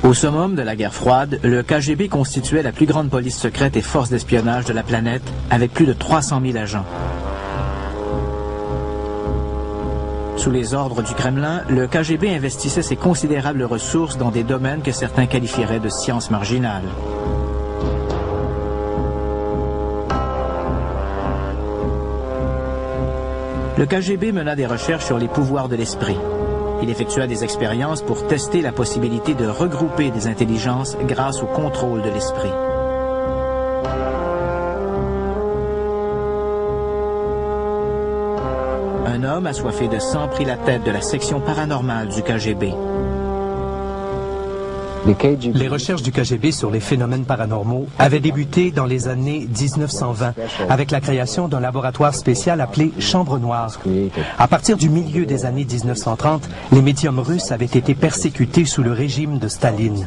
Au summum de la guerre froide, le KGB constituait la plus grande police secrète et force d'espionnage de la planète, avec plus de 300 000 agents. Sous les ordres du Kremlin, le KGB investissait ses considérables ressources dans des domaines que certains qualifieraient de sciences marginales. Le KGB mena des recherches sur les pouvoirs de l'esprit. Il effectua des expériences pour tester la possibilité de regrouper des intelligences grâce au contrôle de l'esprit. Un homme assoiffé de sang prit la tête de la section paranormale du KGB. Les recherches du KGB sur les phénomènes paranormaux avaient débuté dans les années 1920 avec la création d'un laboratoire spécial appelé Chambre Noire. À partir du milieu des années 1930, les médiums russes avaient été persécutés sous le régime de Staline.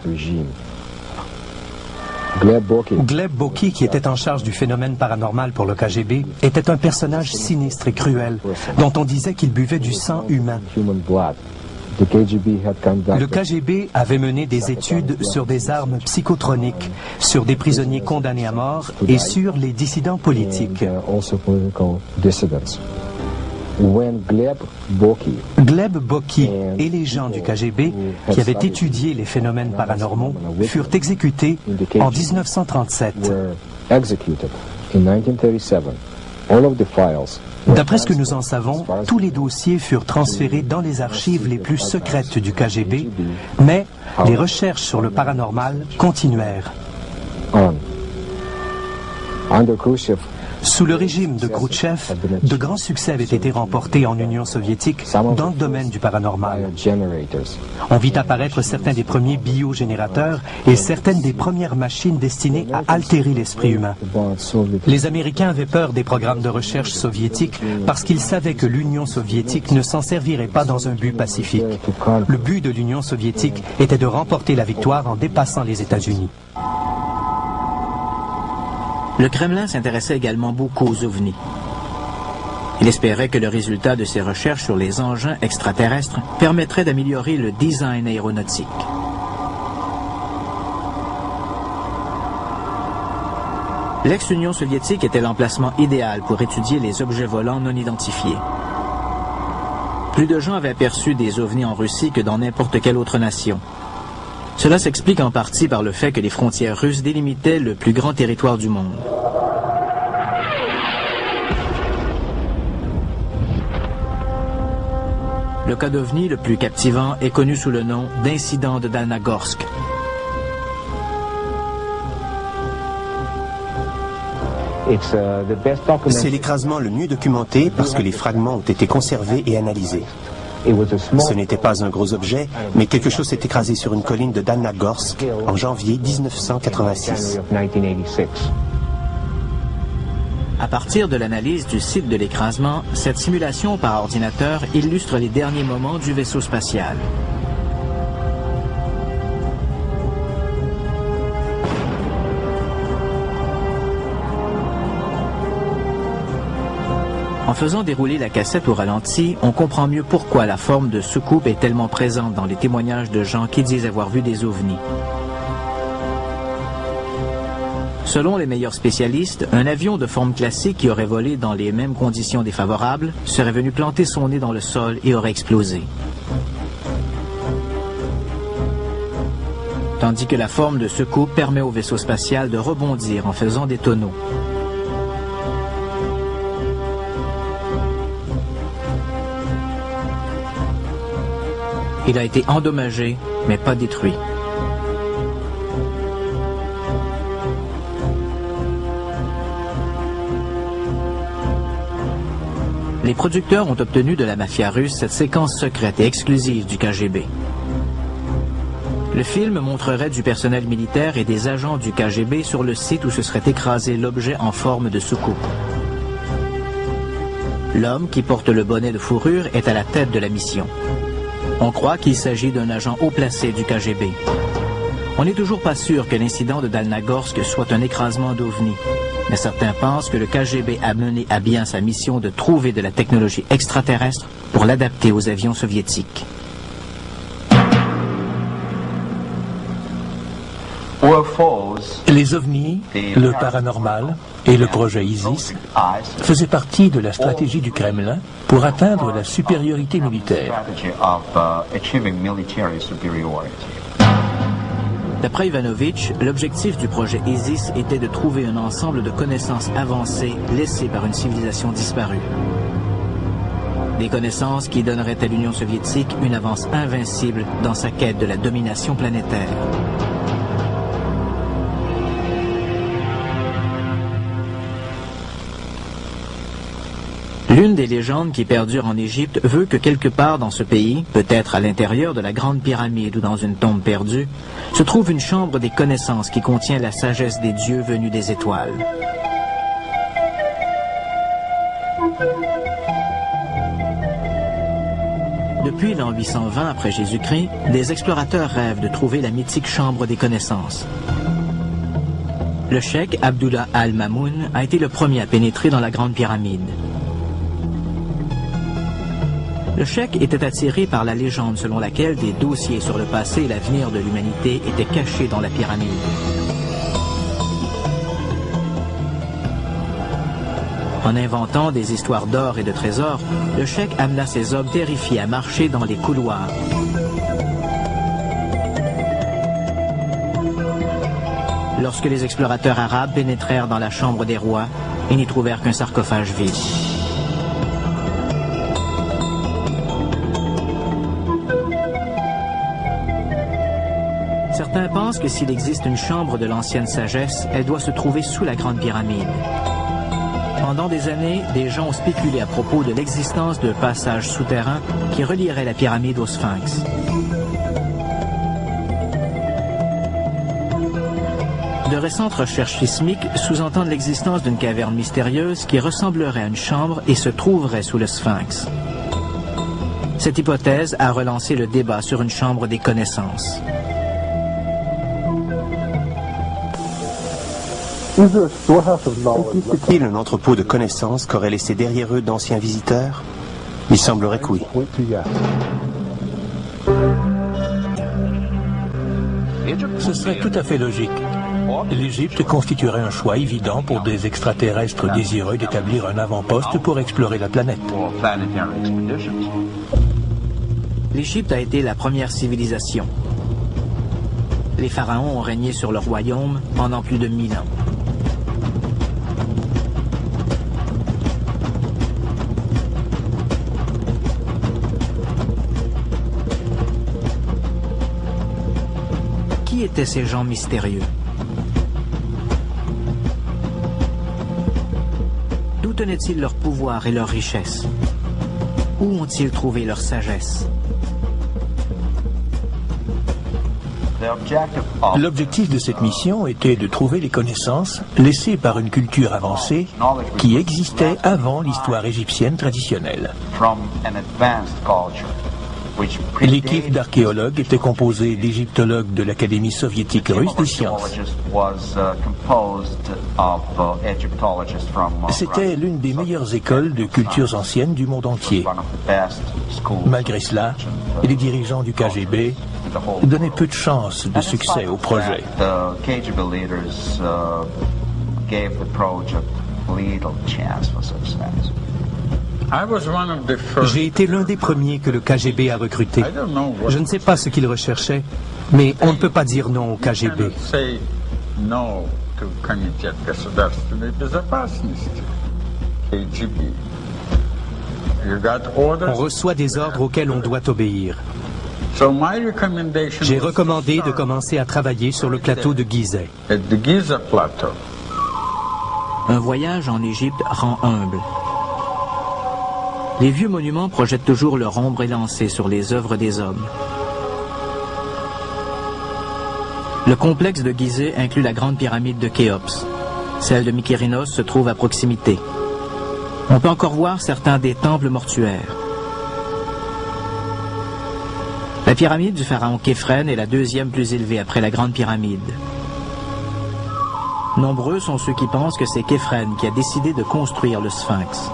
Gleb Boki, qui était en charge du phénomène paranormal pour le KGB, était un personnage sinistre et cruel, dont on disait qu'il buvait du sang humain. Le KGB avait mené des études sur des armes psychotroniques, sur des prisonniers condamnés à mort et sur les dissidents politiques. Gleb Boki et les gens du KGB qui avaient étudié les phénomènes paranormaux furent exécutés en 1937. D'après ce que nous en savons, tous les dossiers furent transférés dans les archives les plus secrètes du KGB, mais les recherches sur le paranormal continuèrent. Sous le régime de Khrouchtchev, de grands succès avaient été remportés en Union soviétique dans le domaine du paranormal. On vit apparaître certains des premiers biogénérateurs et certaines des premières machines destinées à altérer l'esprit humain. Les Américains avaient peur des programmes de recherche soviétiques parce qu'ils savaient que l'Union soviétique ne s'en servirait pas dans un but pacifique. Le but de l'Union soviétique était de remporter la victoire en dépassant les États-Unis. Le Kremlin s'intéressait également beaucoup aux ovnis. Il espérait que le résultat de ses recherches sur les engins extraterrestres permettrait d'améliorer le design aéronautique. L'ex-Union soviétique était l'emplacement idéal pour étudier les objets volants non identifiés. Plus de gens avaient aperçu des ovnis en Russie que dans n'importe quelle autre nation. Cela s'explique en partie par le fait que les frontières russes délimitaient le plus grand territoire du monde. Le cas d'OVNI le plus captivant est connu sous le nom d'incident de Dalnagorsk. C'est l'écrasement le mieux documenté parce que les fragments ont été conservés et analysés. Ce n'était pas un gros objet, mais quelque chose s'est écrasé sur une colline de Dalnagorsk en janvier 1986. À partir de l'analyse du site de l'écrasement, cette simulation par ordinateur illustre les derniers moments du vaisseau spatial. En faisant dérouler la cassette au ralenti, on comprend mieux pourquoi la forme de soucoupe est tellement présente dans les témoignages de gens qui disent avoir vu des ovnis. Selon les meilleurs spécialistes, un avion de forme classique qui aurait volé dans les mêmes conditions défavorables serait venu planter son nez dans le sol et aurait explosé. Tandis que la forme de soucoupe permet au vaisseau spatial de rebondir en faisant des tonneaux. Il a été endommagé, mais pas détruit. Les producteurs ont obtenu de la mafia russe cette séquence secrète et exclusive du KGB. Le film montrerait du personnel militaire et des agents du KGB sur le site où se serait écrasé l'objet en forme de soucoupe. L'homme qui porte le bonnet de fourrure est à la tête de la mission. On croit qu'il s'agit d'un agent haut placé du KGB. On n'est toujours pas sûr que l'incident de Dalnagorsk soit un écrasement d'OVNI, mais certains pensent que le KGB a mené à bien sa mission de trouver de la technologie extraterrestre pour l'adapter aux avions soviétiques. Les ovnis, le paranormal et le projet ISIS faisaient partie de la stratégie du Kremlin pour atteindre la supériorité militaire. D'après Ivanovitch, l'objectif du projet ISIS était de trouver un ensemble de connaissances avancées laissées par une civilisation disparue. Des connaissances qui donneraient à l'Union soviétique une avance invincible dans sa quête de la domination planétaire. L'une des légendes qui perdure en Égypte veut que quelque part dans ce pays, peut-être à l'intérieur de la Grande Pyramide ou dans une tombe perdue, se trouve une chambre des connaissances qui contient la sagesse des dieux venus des étoiles. Depuis l'an 820 après Jésus-Christ, les explorateurs rêvent de trouver la mythique chambre des connaissances. Le cheikh Abdullah al-Mamoun a été le premier à pénétrer dans la Grande Pyramide. Le cheikh était attiré par la légende selon laquelle des dossiers sur le passé et l'avenir de l'humanité étaient cachés dans la pyramide. En inventant des histoires d'or et de trésors, le cheikh amena ses hommes terrifiés à marcher dans les couloirs. Lorsque les explorateurs arabes pénétrèrent dans la chambre des rois, ils n'y trouvèrent qu'un sarcophage vide. Certains pensent que s'il existe une chambre de l'ancienne sagesse, elle doit se trouver sous la Grande Pyramide. Pendant des années, des gens ont spéculé à propos de l'existence d'un passage souterrain qui relierait la pyramide au Sphinx. De récentes recherches sismiques sous-entendent l'existence d'une caverne mystérieuse qui ressemblerait à une chambre et se trouverait sous le Sphinx. Cette hypothèse a relancé le débat sur une chambre des connaissances. Est-il un entrepôt de connaissances qu'auraient laissé derrière eux d'anciens visiteurs? Il semblerait que oui. Ce serait tout à fait logique. L'Égypte constituerait un choix évident pour des extraterrestres désireux d'établir un avant-poste pour explorer la planète. L'Égypte a été la première civilisation. Les pharaons ont régné sur le royaume pendant plus de 1000 ans. Qui étaient ces gens mystérieux? D'où tenaient-ils leur pouvoir et leur richesse? Où ont-ils trouvé leur sagesse? L'objectif de cette mission était de trouver les connaissances laissées par une culture avancée qui existait avant l'histoire égyptienne traditionnelle. L'équipe d'archéologues était composée d'égyptologues de l'Académie soviétique russe des sciences. C'était l'une des meilleures écoles de cultures anciennes du monde entier. Malgré cela, les dirigeants du KGB donnaient peu de chances de succès au projet. J'ai été l'un des premiers que le KGB a recruté. Je ne sais pas ce qu'il recherchait, mais on ne peut pas dire non au KGB. On reçoit des ordres auxquels on doit obéir. J'ai recommandé de commencer à travailler sur le plateau de Gizeh. Un voyage en Égypte rend humble. Les vieux monuments projettent toujours leur ombre élancée sur les œuvres des hommes. Le complexe de Gizeh inclut la grande pyramide de Khéops. Celle de Mykérinos se trouve à proximité. On peut encore voir certains des temples mortuaires. La pyramide du pharaon Képhren est la deuxième plus élevée après la grande pyramide. Nombreux sont ceux qui pensent que c'est Képhren qui a décidé de construire le Sphinx.